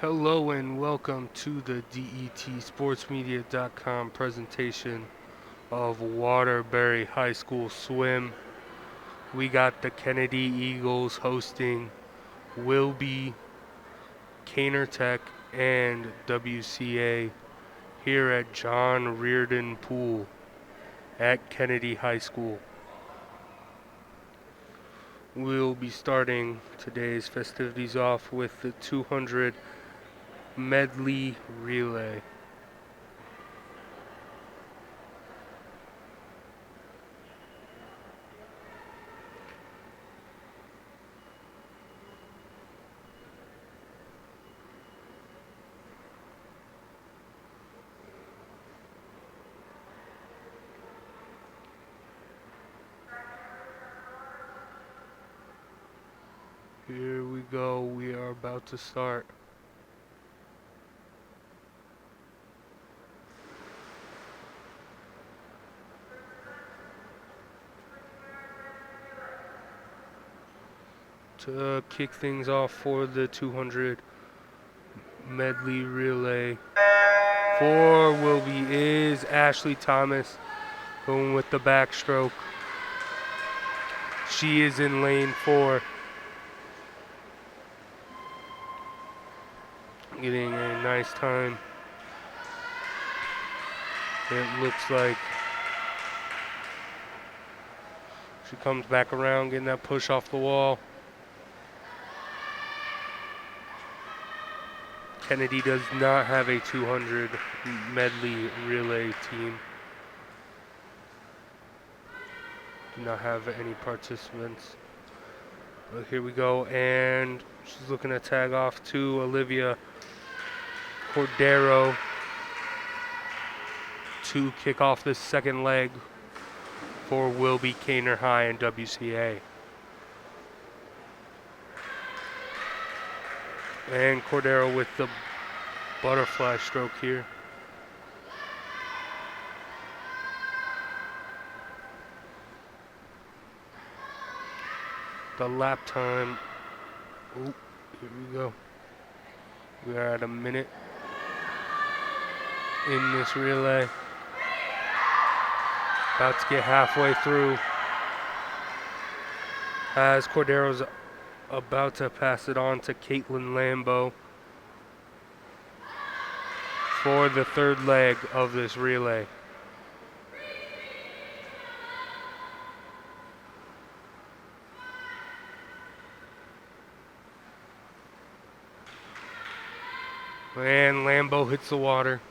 Hello and welcome to the DETSportsmedia.com presentation of Waterbury High School Swim. We got the Kennedy Eagles hosting Wilby, Kaynor Tech, and WCA here at John Reardon Pool at Kennedy High School. We'll be starting today's festivities off with the 200 medley relay. Here we go, we are about to start. To kick things off for the 200 medley relay for Wilby is Ashley Thomas going with the backstroke. She is in lane 4. Getting a nice time. It looks like she comes back around, getting that push off the wall. Kennedy does not have a 200 medley relay team. Do not have any participants. But here we go, and she's looking to tag off to Olivia Cordero to kick off the second leg for Wilby, Kaynor High, and WCA. And Cordero with the butterfly stroke here. The lap time. Oh, here we go. We are at a minute in this relay. About to get halfway through. As Cordero's about to pass it on to Caitlin Lambo for the third leg of this relay. And Lambo hits the water.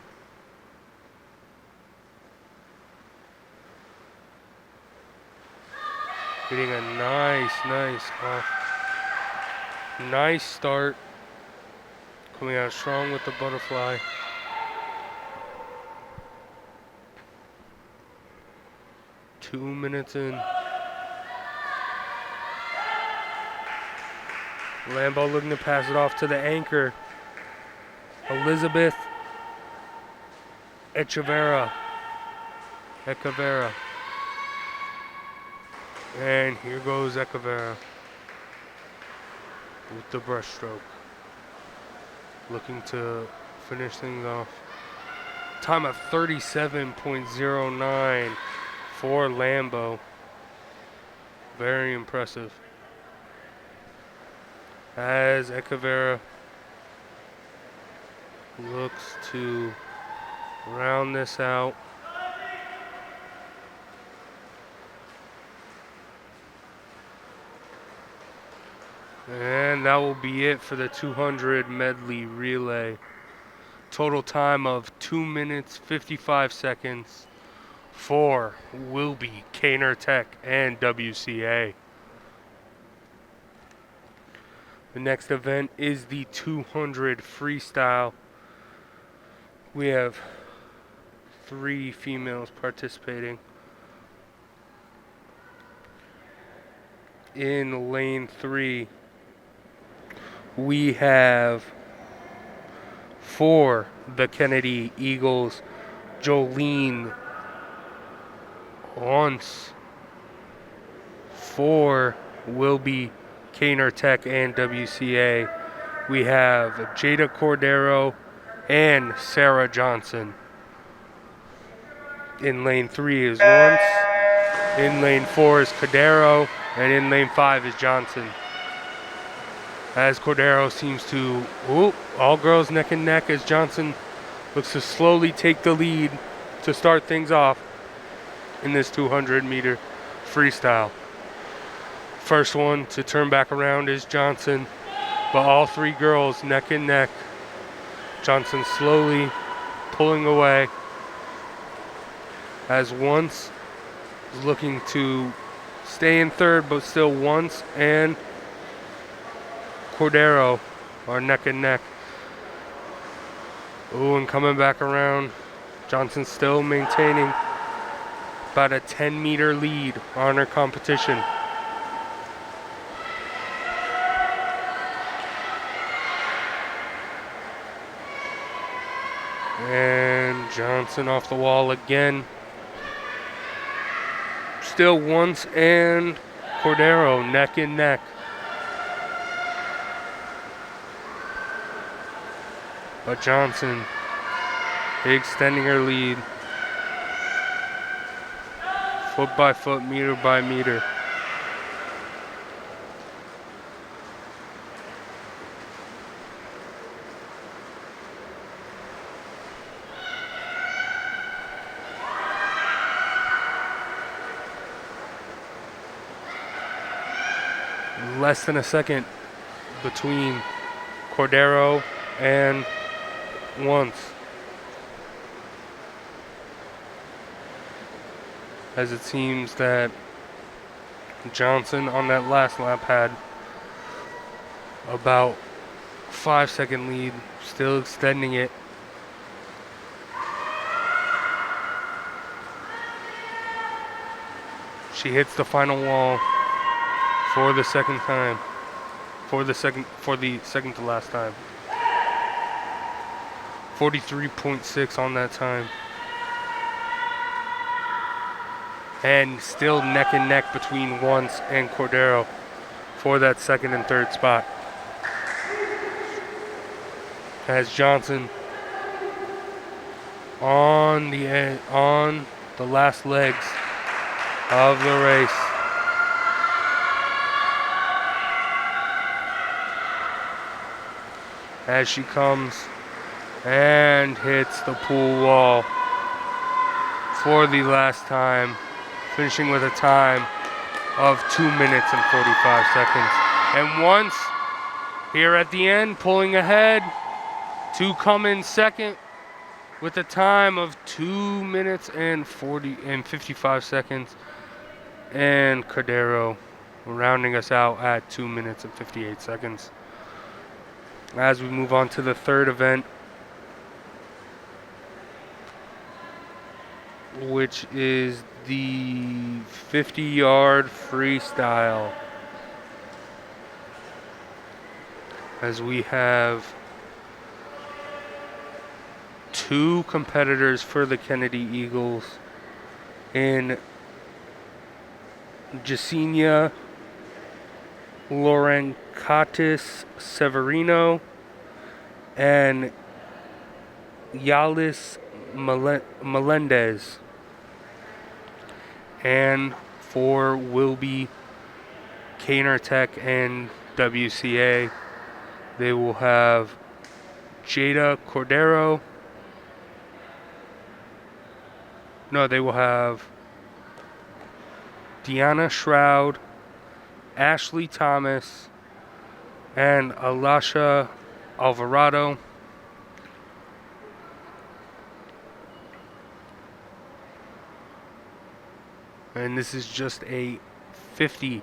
Getting a nice start. Coming out strong with the butterfly. Two minutes in. Lambo looking to pass it off to the anchor, Elizabeth Echeverra. And here goes Echeverra with the breaststroke. Looking to finish things off. Time of 37.09 for Lambo. Very impressive. As Echeverra looks to round this out. And that will be it for the 200 medley relay. Total time of 2 minutes 55 seconds for Wilby, Kaynor Tech, and WCA. The next event is the 200 freestyle. We have 3 females participating. In lane 3, we have for the Kennedy Eagles, Jolene Once. For Wilby, Kaynor Tech, and WCA, we have Jada Cordero and Sarah Johnson. In lane 3 is Once, in lane 4 is Cordero, and in lane 5 is Johnson. As Cordero seems to, all girls neck and neck as Johnson looks to slowly take the lead to start things off in this 200-meter freestyle. First one to turn back around is Johnson, but all three girls neck and neck. Johnson slowly pulling away as Once is looking to stay in third, but still Once and Cordero are neck and neck. And coming back around, Johnson still maintaining about a 10-meter lead on her competition. And Johnson off the wall again. Still Once and Cordero neck and neck. But Johnson extending her lead. Foot by foot, meter by meter. Less than a second between Cordero and Once. As it seems that Johnson on that last lap had about 5-second lead, still extending it. She hits the final wall for the second time. For the second to last time. 43.6 on that time. And still neck and neck between Once and Cordero for that second and third spot. As Johnson on the last legs of the race. As she comes and hits the pool wall for the last time, finishing with a time of 2 minutes and 45 seconds. And Once here at the end, pulling ahead to come in second with a time of 2 minutes and 55 seconds. And Cordero rounding us out at 2 minutes and 58 seconds. As we move on to the third event, which is the 50-yard freestyle. As we have two competitors for the Kennedy Eagles in Jasenia Laurencatis Severino and Yalis Melendez. And for Wilby, Kaynor Tech, and WCA, they will have Jada Cordero. No, they will have Deanna Shroud, Ashley Thomas, and Alasha Alvarado. And this is just a 50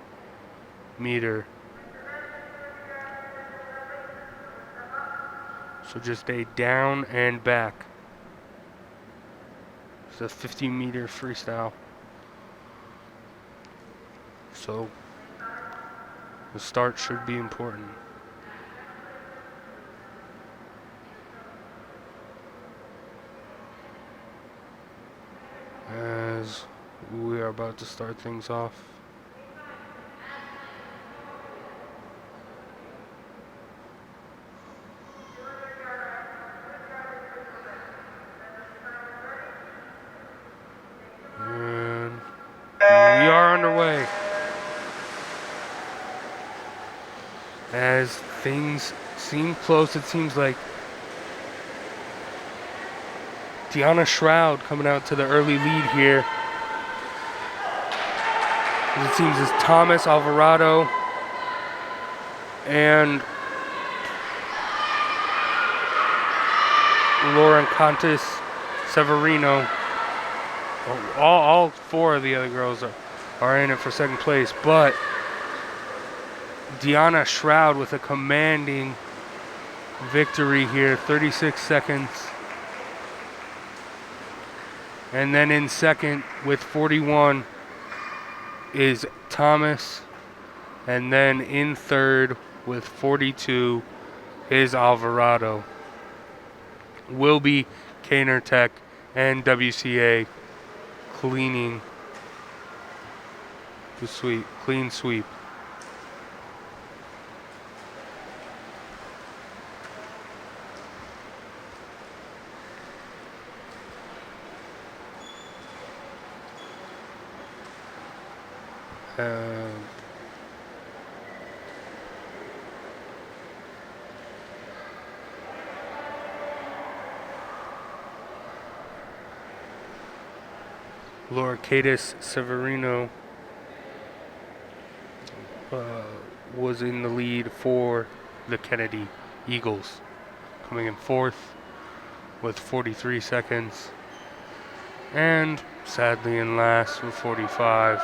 meter. So just a down and back. It's a 50 meter freestyle. So the start should be important. As we are about to start things off. Things seem close. It seems like Deanna Shroud coming out to the early lead here. It seems it's Thomas Alvarado and Lauren Contis Severino. All four of the other girls are in it for second place, but Deanna Shroud with a commanding victory here, 36 seconds. And then in second with 41 is Thomas. And then in third with 42 is Alvarado. Wilby, Kaynor Tech, and WCA cleaning the sweep, clean sweep. Lourdes Severino was in the lead for the Kennedy Eagles, coming in fourth with 43 seconds, and sadly in last with 45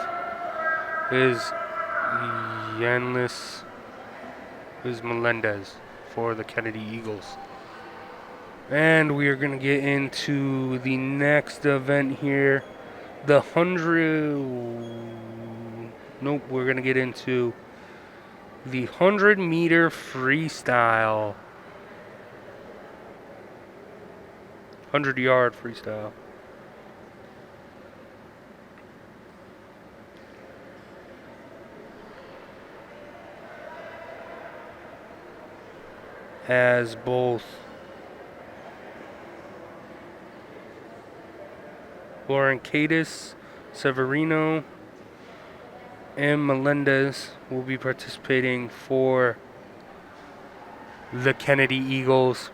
is Melendez for the Kennedy Eagles. And we are going to get into the next event here. The 100... Nope, we're going to get into the 100-meter freestyle. 100-yard freestyle. As both Lauren Cadis Severino and Melendez will be participating for the Kennedy Eagles.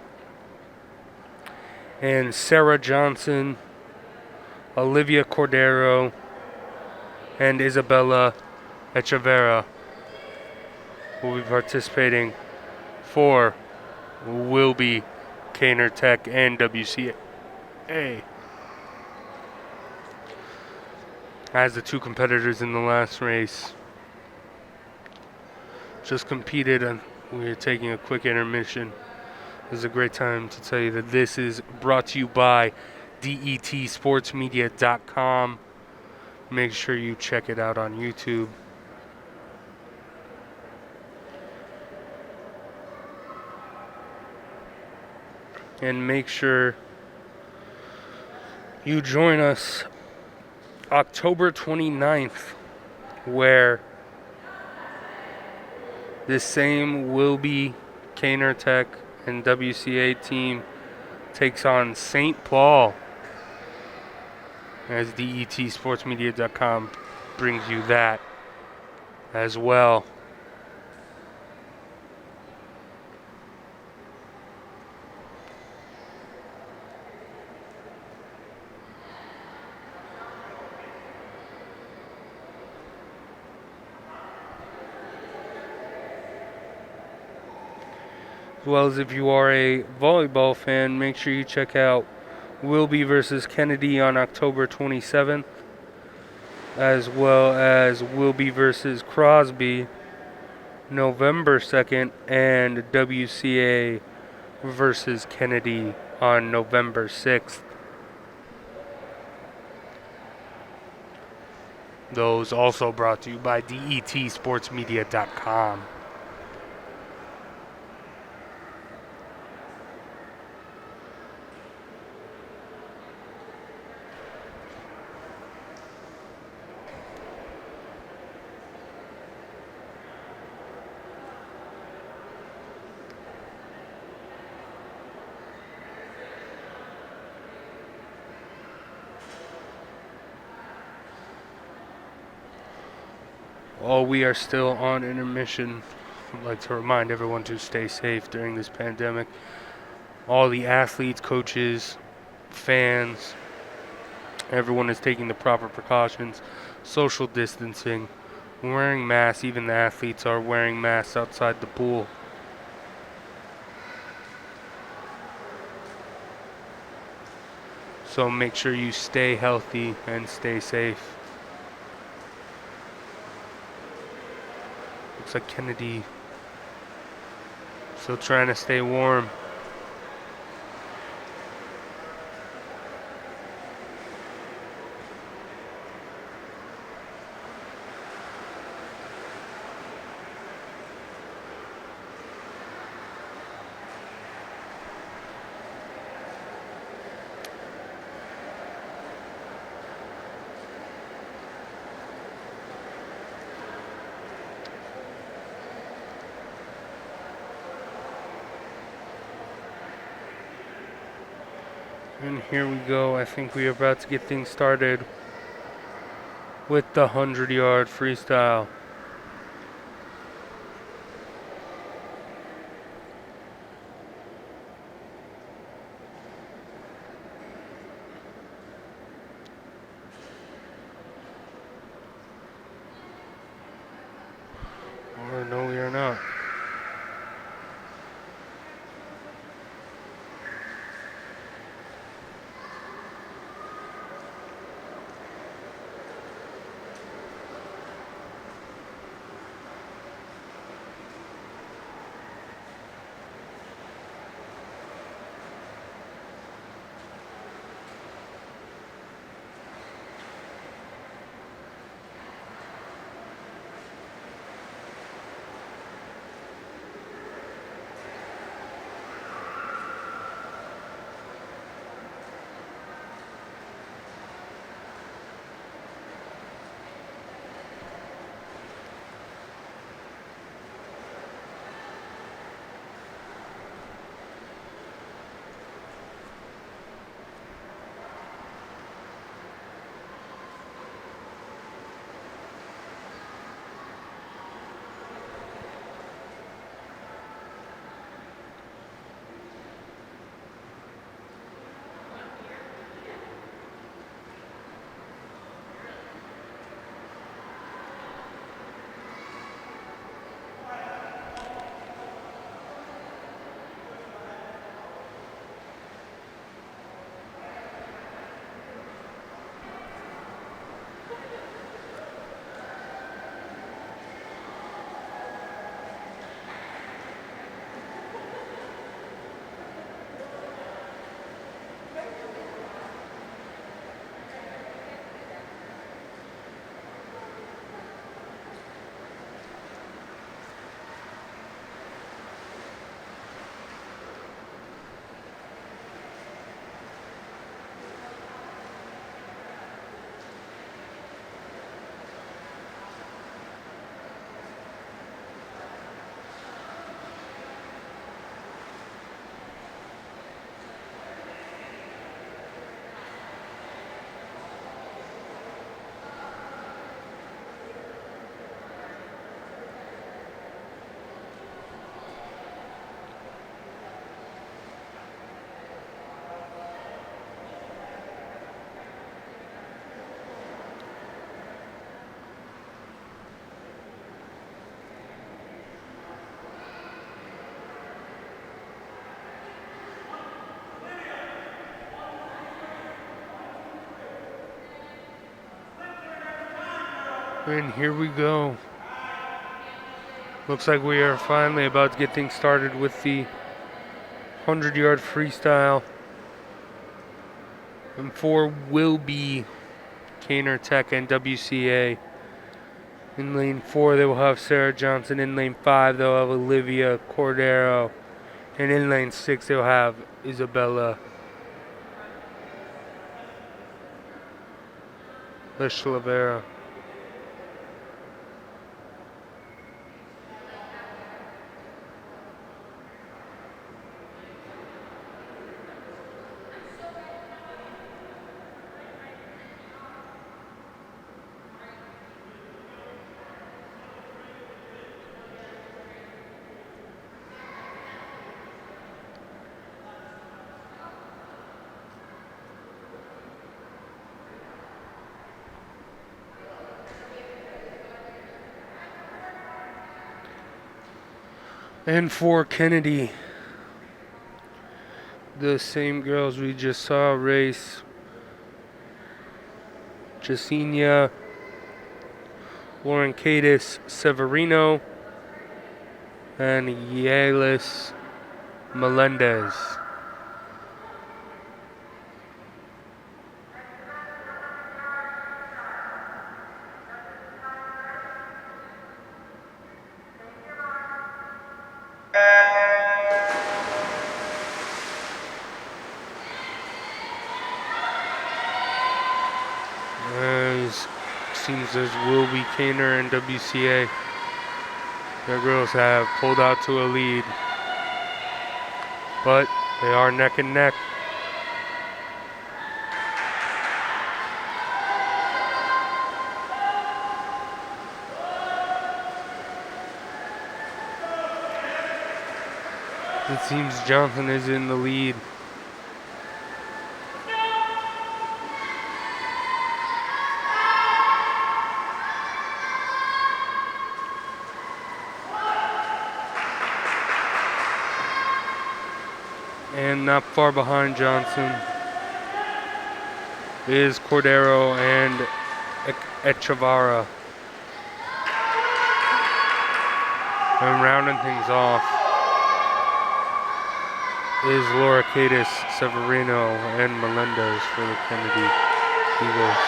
And Sarah Johnson, Olivia Cordero, and Isabella Echeverra will be participating for Wilby, Kaynor Tech, and WCA. As the two competitors in the last race just competed, and we're taking a quick intermission. This is a great time to tell you that this is brought to you by DETsportsmedia.com. Make sure you check it out on YouTube. And make sure you join us October 29th, where this same Wilby, Kaynor Tech, and WCA team takes on St. Paul, as DETsportsmedia.com brings you that as well. As well as if you are a volleyball fan, make sure you check out Wilby versus Kennedy on October 27th, as well as Wilby versus Crosby November 2nd, and WCA versus Kennedy on November 6th. Those also brought to you by DETsportsmedia.com. While we are still on intermission, I'd like to remind everyone to stay safe during this pandemic. All the athletes, coaches, fans, everyone is taking the proper precautions, social distancing, wearing masks. Even the athletes are wearing masks outside the pool. So make sure you stay healthy and stay safe. Looks like Kennedy still trying to stay warm. And here we go. I think we are about to get things started with the 100-yard freestyle. Or no, we are not. And here we go. Looks like we are finally about to get things started with the 100-yard freestyle. And for Wilby, Kaynor Tech, and WCA. In lane 4, they will have Sarah Johnson. In lane 5, they'll have Olivia Cordero. And in lane 6, they'll have Isabella Leschlavera. And for Kennedy, the same girls we just saw race, Jacinia, Lauren Cadis Severino, and Yalis Melendez. Seems there's Wilby, Kaynor, and WCA. Their girls have pulled out to a lead, but they are neck and neck. It seems Johnson is in the lead. And not far behind Johnson is Cordero and Echevarria. And rounding things off is Laura Cadis, Severino, and Melendez for the Kennedy Eagles.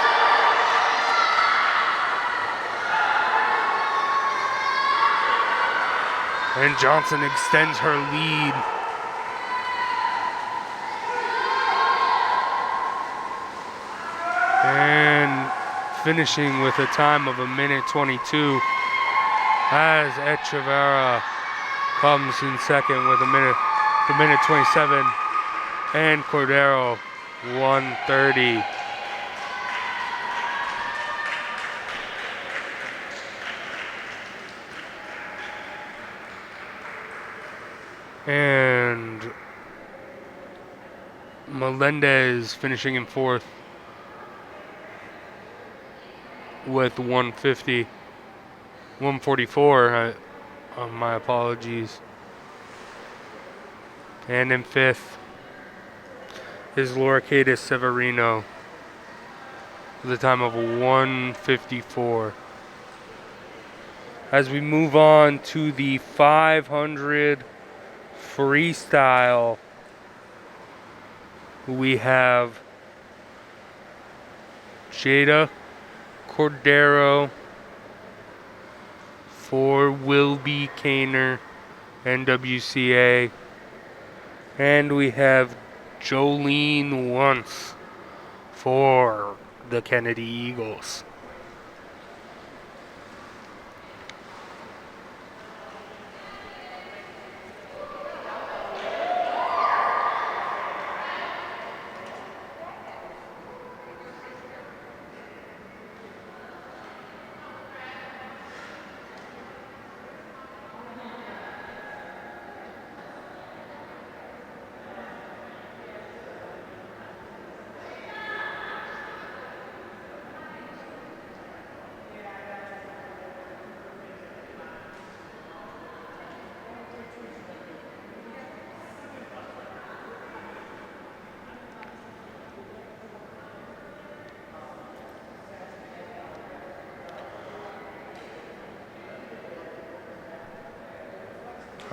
And Johnson extends her lead. And finishing with a time of 1:22 as Echevarria comes in second with a minute 27, and Cordero 1:30. And Melendez finishing in fourth with 144. My apologies. And in fifth is Laura Cadis Severino with a time of 1:54. As we move on to the 500 freestyle, we have Jada Cordero for Wilby, Kaynor, and WCA. And we have Jolene Once for the Kennedy Eagles.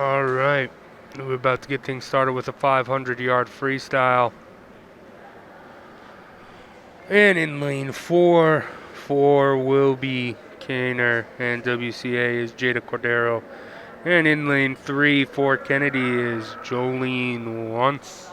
All right, we're about to get things started with a 500-yard freestyle. And in lane 4 for Wilby, Kaynor, and WCA is Jada Cordero. And in lane 3 for Kennedy is Jolene Once.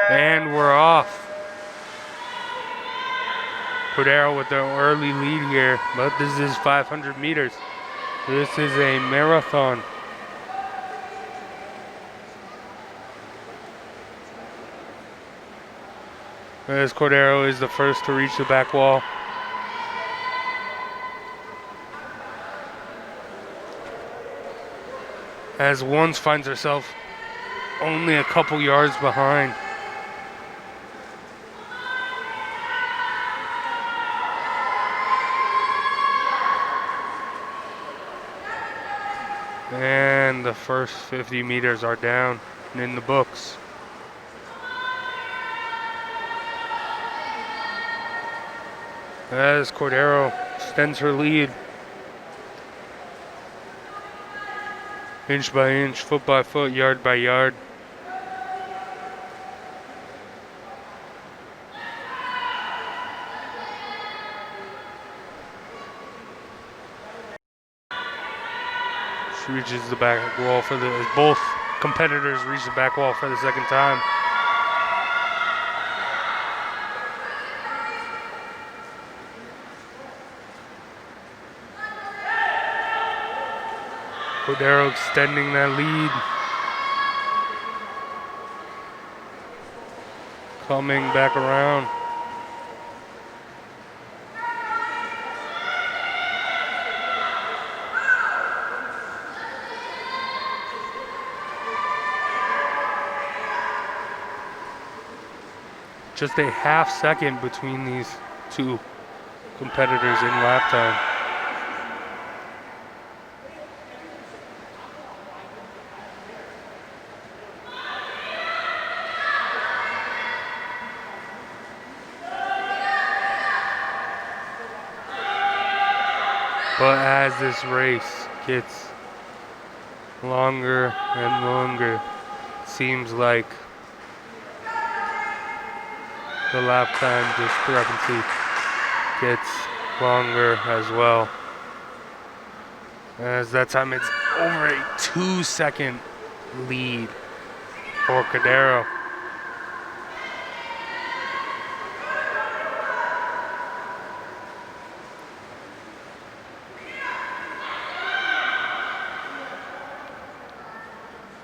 And we're off. Cordero with the early lead here, but this is 500 meters. This is a marathon. As Cordero is the first to reach the back wall. as Once finds herself only a couple yards behind. And the first 50 meters are down and in the books. As Cordero extends her lead. Inch by inch, foot by foot, yard by yard. She reaches the back wall for the, both competitors reach the back wall for the second time. Cordero extending that lead. Coming back around. Just a half second between these two competitors in lap time. But as this race gets longer and longer, it seems like the lap time discrepancy gets longer as well. As that time it's over a 2-second lead for Cordero.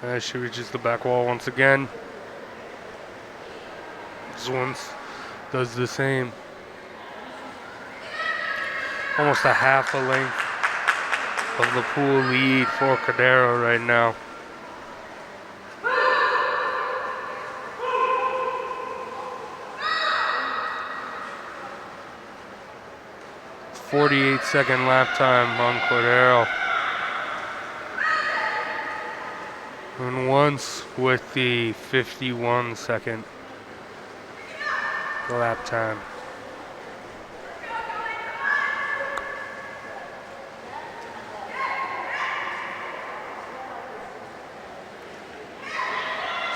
As she reaches the back wall once again. This one does the same. Almost a half a length of the pool lead for Cordero right now. "48-second lap time on Cordero. And Once with the 51-second lap time.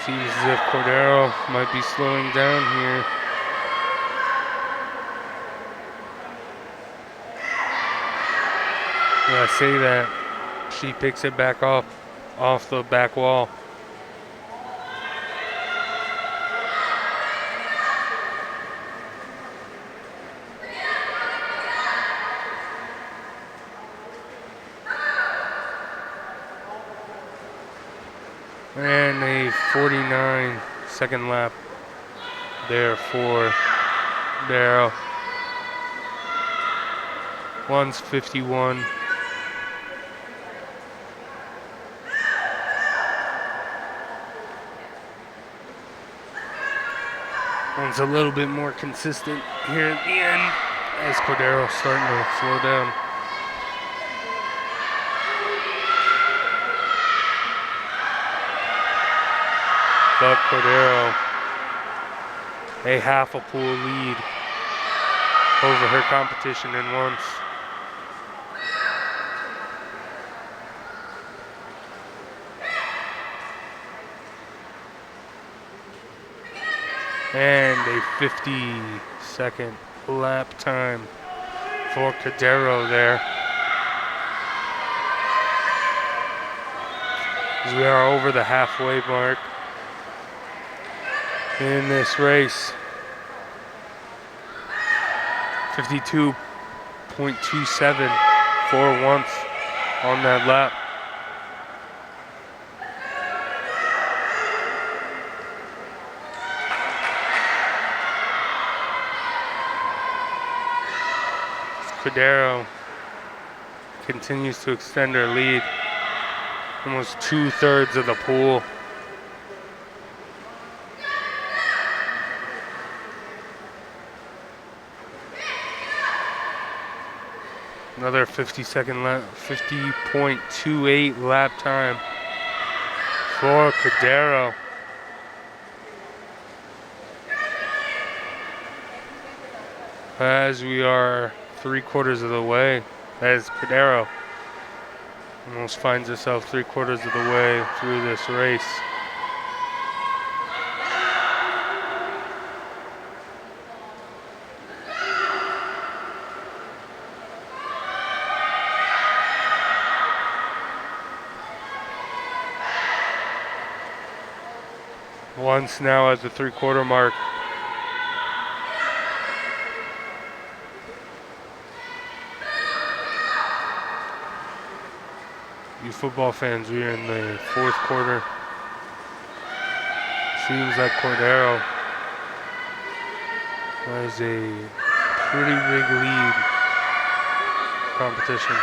Seems as if Cordero might be slowing down here. Yeah, I say that. She picks it back up off the back wall. And a 49-second lap there for Darrow. Once 51. One's a little bit more consistent here at the end as Cordero's starting to slow down. But Cordero, a half a pool lead over her competition in Once. And a 50-second lap time for Cordero there. As we are over the halfway mark in this race. 52.27 for Once on that lap. Cordero continues to extend her lead Almost 2/3 of the pool. Another 50-second lap, 50.28 lap time for Kaynor. As we are 3/4 of the way, as Kaynor almost finds herself 3/4 of the way through this race. Once now at the 3/4 mark. You football fans, we are in the 4th quarter. Seems like Kaynor has a pretty big lead competition.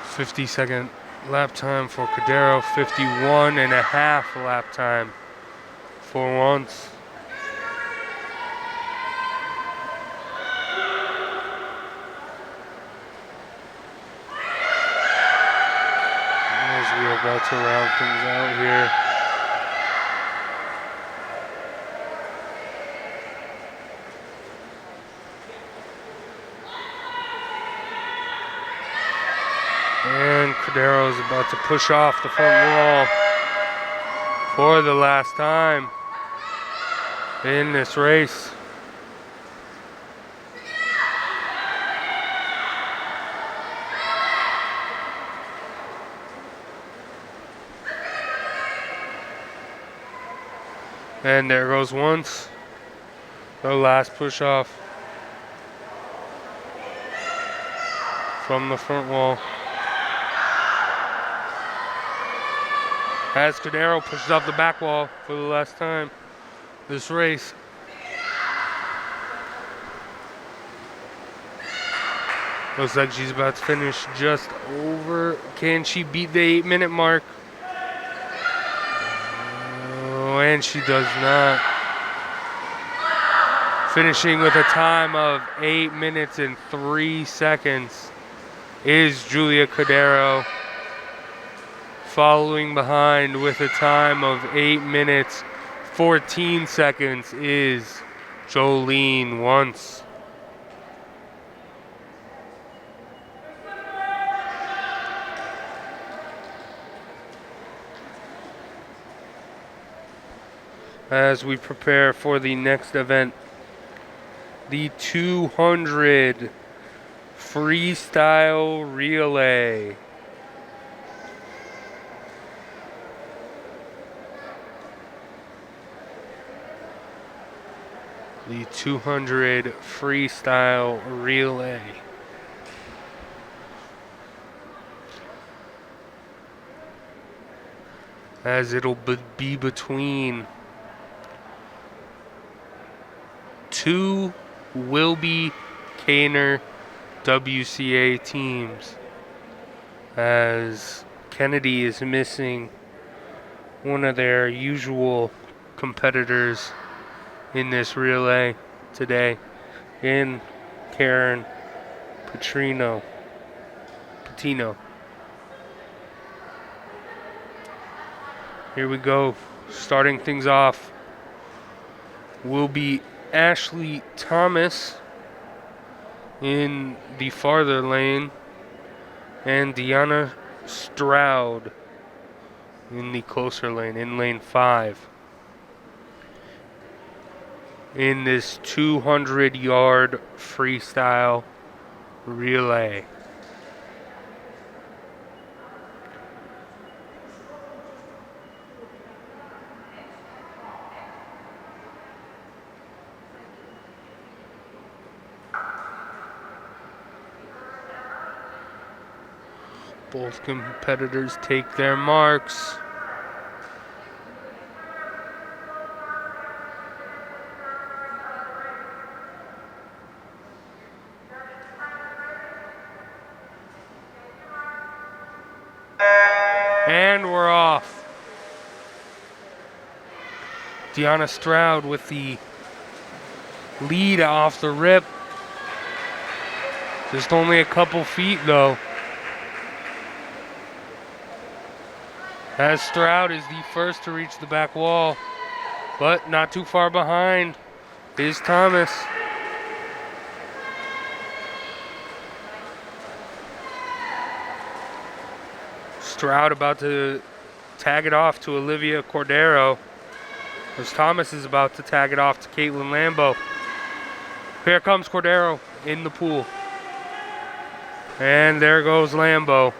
50-second lap time for Kaynor, 51.5 lap time for once. As we are about to round things out here. And Kaynor is about to push off the front wall for the last time in this race. And there goes once. The last push off from the front wall. As Kaynor pushes off the back wall for the last time this race. Looks like she's about to finish just over. Can she beat the 8-minute mark? Oh, and she does not. Finishing with a time of 8 minutes and 3 seconds is Julia Kaynor. Following behind with a time of 8 minutes, 14 seconds is Jolene Once. As we prepare for the next event, the 200 freestyle relay. The 200 freestyle relay. As it'll be between two Wilby Kaynor WCA teams, as Kennedy is missing one of their usual competitors in this relay today, in Karen Patino. Here we go. Starting things off will be Ashley Thomas in the farther lane and Deanna Stroud in the closer lane, in lane 5. In this 200-yard freestyle relay. Both competitors take their marks. And we're off. Deanna Stroud with the lead off the rip. Just only a couple feet though. As Stroud is the first to reach the back wall, but not too far behind is Thomas. Stroud about to tag it off to Olivia Cordero, as Thomas is about to tag it off to Caitlin Lambo. Here comes Cordero in the pool. And there goes Lambo.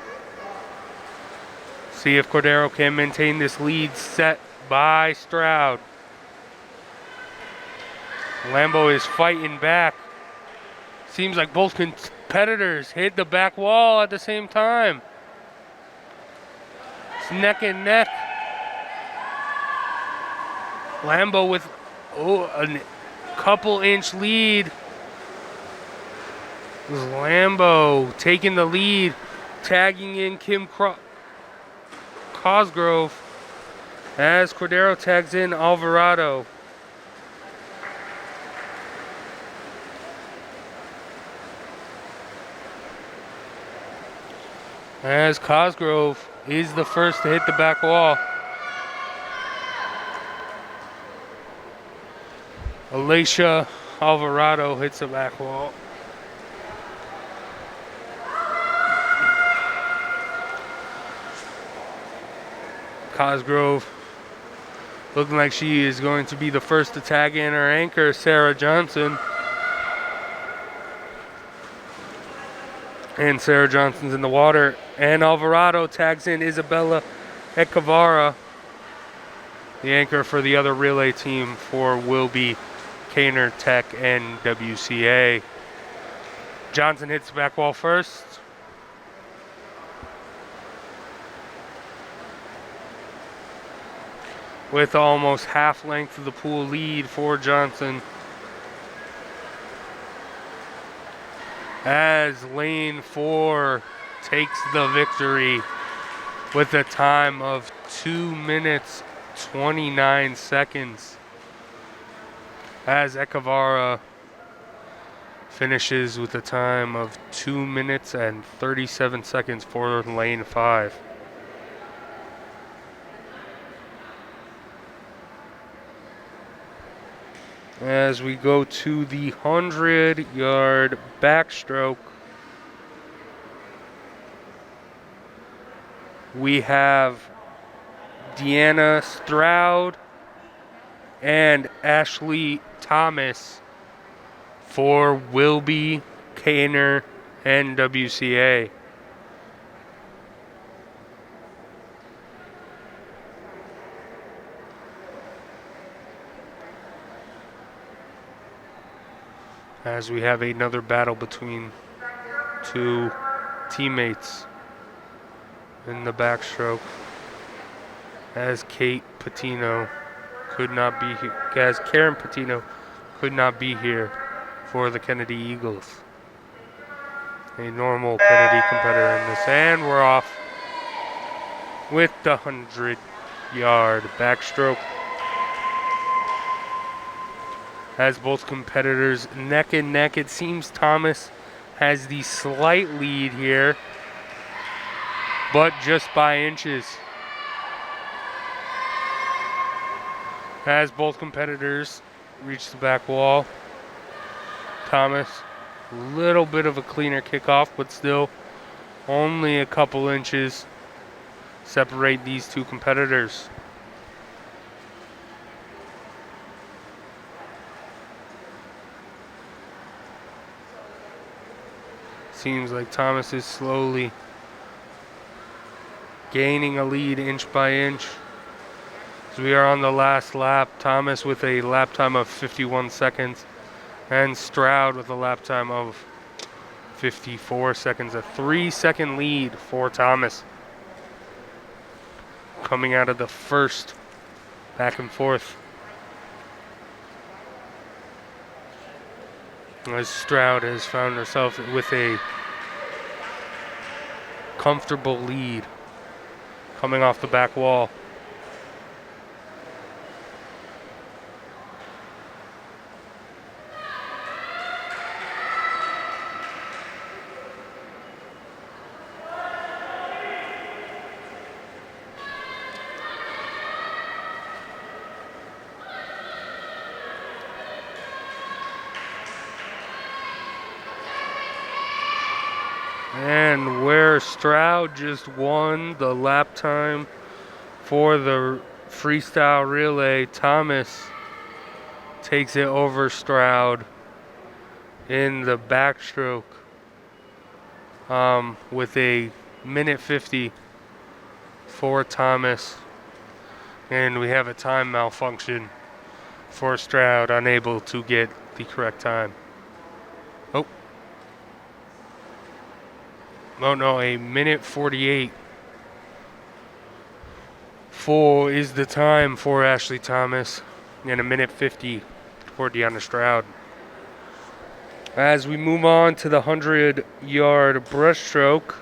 See if Cordero can maintain this lead set by Stroud. Lambo is fighting back. Seems like both competitors hit the back wall at the same time. It's neck and neck. Lambo with a couple inch lead. Lambo taking the lead, tagging in Kim Cosgrove as Cordero tags in Alvarado. As Cosgrove is the first to hit the back wall. Alicia Alvarado hits the back wall. Cosgrove looking like she is going to be the first to tag in her anchor, Sarah Johnson. And Sarah Johnson's in the water. And Alvarado tags in Isabella Ecavara, the anchor for the other relay team for Wilby, Kaynor, Tech, and WCA. Johnson hits the back wall first. With almost half length of the pool lead for Johnson. As lane 4 takes the victory with a time of 2 minutes 29 seconds. As Ecavara finishes with a time of 2 minutes and 37 seconds for lane 5. As we go to the 100-yard backstroke, we have Deanna Stroud and Ashley Thomas for Wilby, Kaynor, and WCA. As we have another battle between two teammates in the backstroke, as Kate Patino could not be here, as Karen Patino could not be here for the Kennedy Eagles. A normal Kennedy competitor in this, and we're off with the 100-yard backstroke. As both competitors neck and neck, it seems Thomas has the slight lead here, but just by inches. As both competitors reach the back wall, Thomas, a little bit of a cleaner kickoff, but still only a couple inches separate these two competitors. Seems like Thomas is slowly gaining a lead inch by inch. As we are on the last lap, Thomas with a lap time of 51 seconds and Stroud with a lap time of 54 seconds. A 3-second lead for Thomas. Coming out of the first back and forth. As Stroud has found herself with a comfortable lead coming off the back wall. And where Stroud just won the lap time for the freestyle relay, Thomas takes it over Stroud in the backstroke with a minute 50 for Thomas. And we have a time malfunction for Stroud, unable to get the correct time. Oh no, a minute 48 is the time for Ashley Thomas, and a minute 50 for Deanna Stroud. As we move on to the 100-yard breaststroke,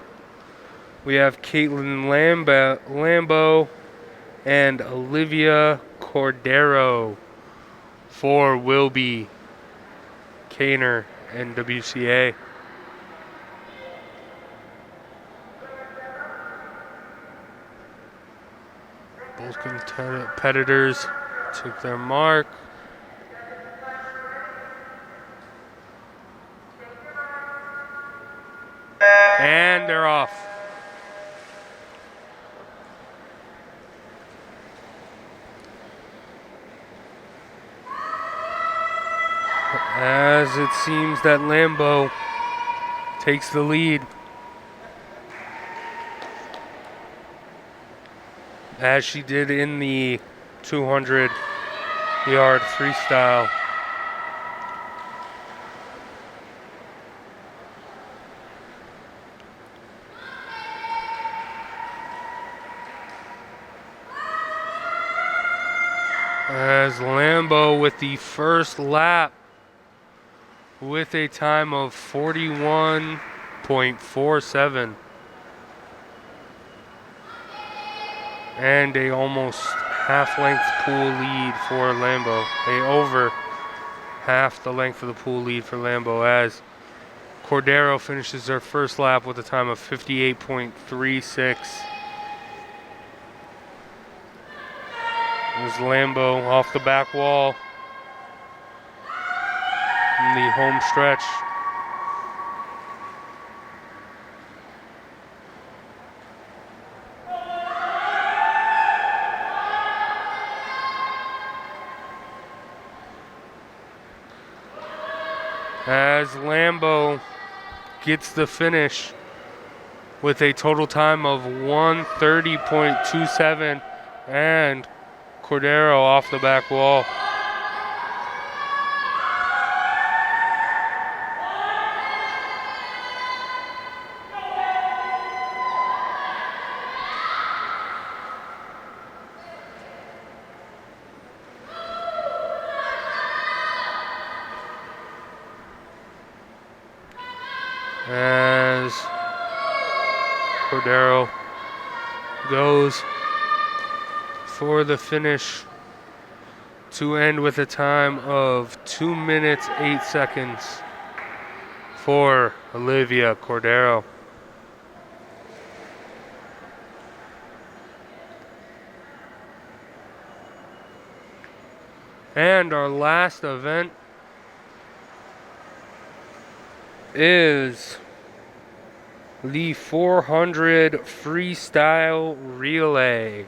we have Caitlin Lambo and Olivia Cordero for Wilby, Kaynor, and WCA. Both competitors took their mark. And they're off. As it seems that Lambo takes the lead, as she did in the 200-yard freestyle. As Lambo with the first lap with a time of 41.47. And a almost half-length pool lead for Lambo. Over half the length of the pool lead for Lambo, as Cordero finishes her first lap with a time of 58.36. There's Lambo off the back wall in the home stretch. As Lambo gets the finish with a total time of 1:30.27, and Cordero off the back wall. As Cordero goes for the finish to end with a time of 2 minutes 8 seconds for Olivia Cordero. And our last event is the 400 freestyle relay.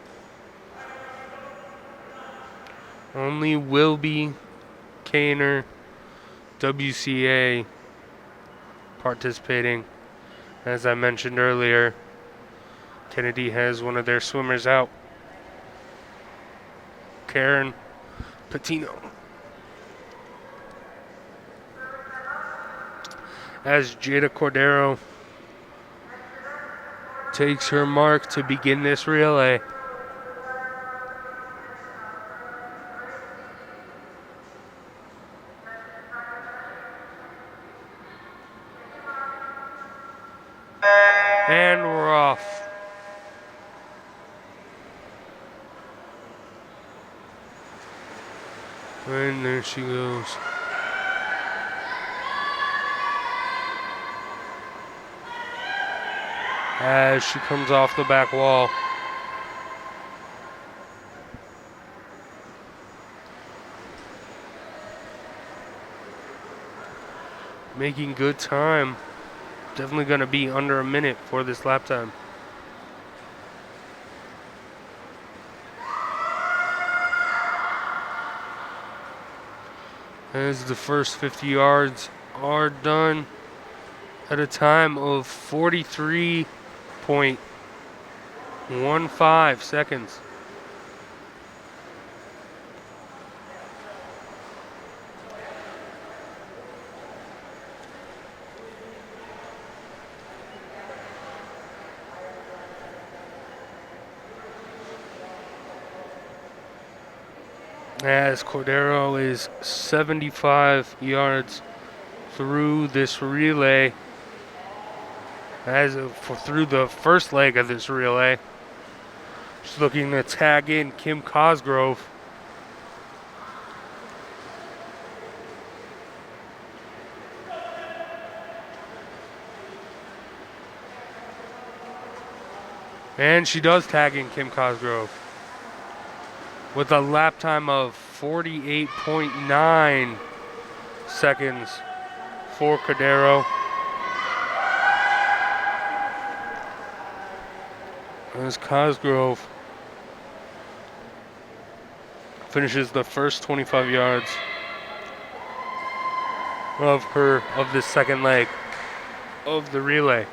Only Wilby, Kaynor, WCA participating. As I mentioned earlier, Kennedy has one of their swimmers out, Karen Patino. As Jada Cordero takes her mark to begin this relay. And we're off. And there she goes. As she comes off the back wall. Making good time. Definitely going to be under a minute for this lap time. As the first 50 yards are done at a time of 43.15 seconds. As Cordero is 75 yards through this relay, through the first leg of this relay. She's looking to tag in Kim Cosgrove. And she does tag in Kim Cosgrove with a lap time of 48.9 seconds for Cordero. As Cosgrove finishes the first 25 yards of this second leg of the relay.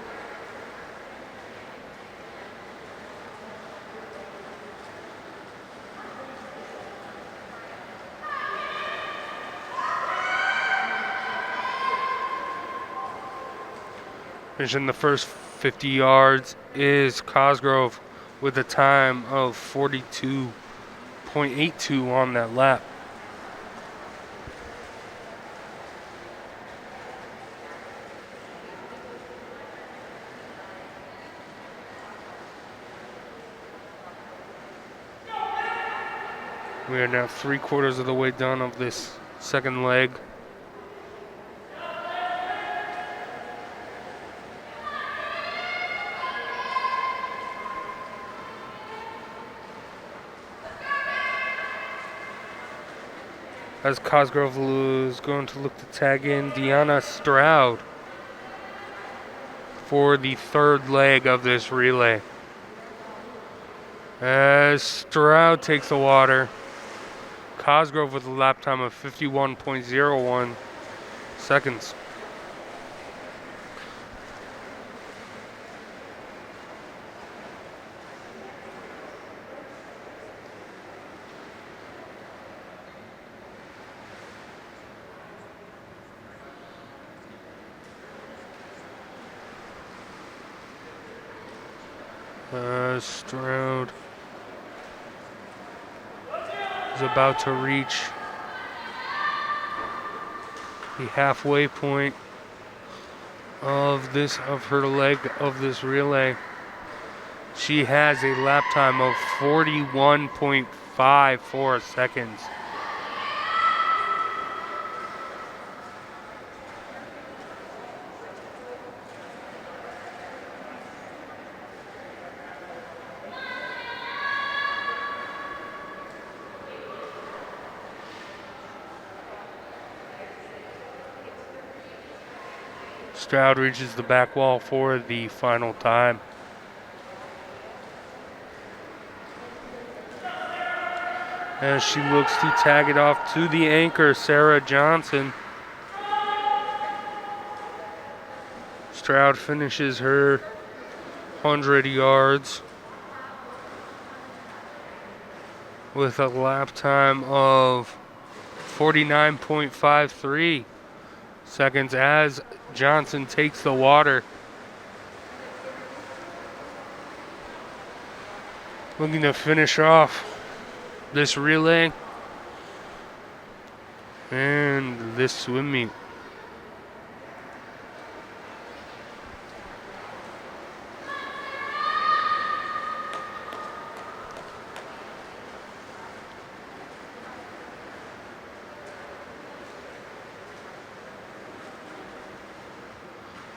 Finishing the first 50 yards is Cosgrove with a time of 42.82 on that lap. We are now 3/4 of the way done of this second leg. As Cosgrove is going to look to tag in Deanna Stroud for the third leg of this relay. As Stroud takes the water, Cosgrove with a lap time of 51.01 seconds. Stroud is about to reach the halfway point of her leg of this relay. She has a lap time of 41.54 seconds. Stroud reaches the back wall for the final time. As she looks to tag it off to the anchor, Sarah Johnson. Stroud finishes her 100 yards with a lap time of 49.53 seconds as Johnson takes the water. Looking to finish off this relay and this swim meet.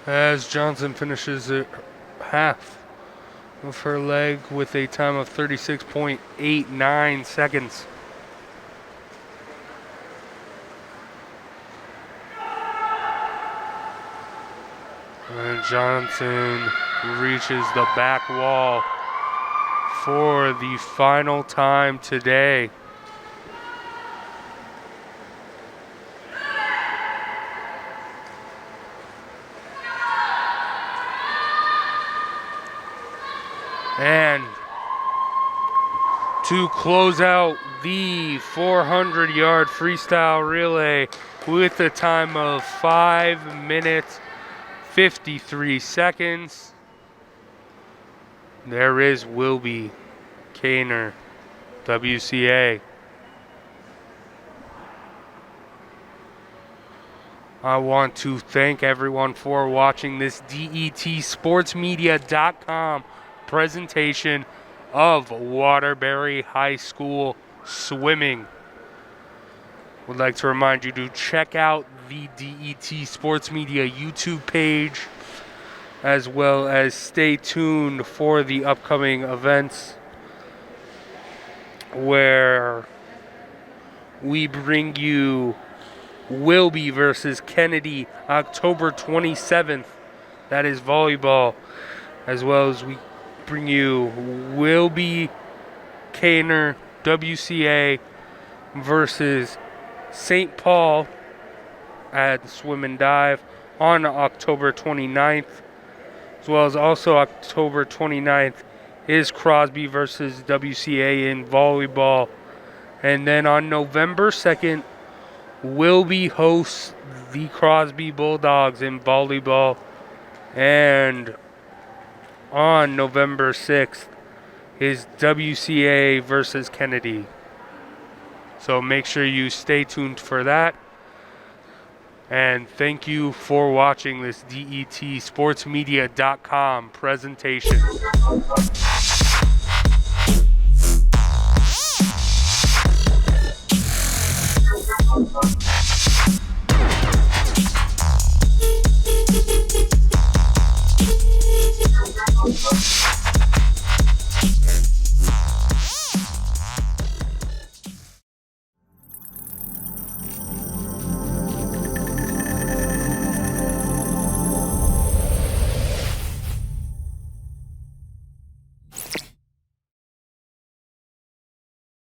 as Johnson finishes it half of her leg with a time of 36.89 seconds. And Johnson reaches the back wall for the final time today. And to close out the 400-yard freestyle relay with a time of 5 minutes 53 seconds, there is Wilby Kaynor, WCA. I want to thank everyone for watching this DETSportsmedia.com presentation of Waterbury High School swimming. Would like to remind you to check out the DET Sports Media YouTube page, as well as stay tuned for the upcoming events where we bring you Wilby versus Kennedy October 27th. That is volleyball, as well as we bring you Wilby Kaynor WCA versus St. Paul at Swim and Dive on October 29th, as well as also October 29th is Crosby versus WCA in volleyball. And then on November 2nd, Wilby hosts the Crosby Bulldogs in volleyball. And on November 6th is WCA versus Kennedy. So make sure you stay tuned for that. And thank you for watching this DETSportsmedia.com presentation.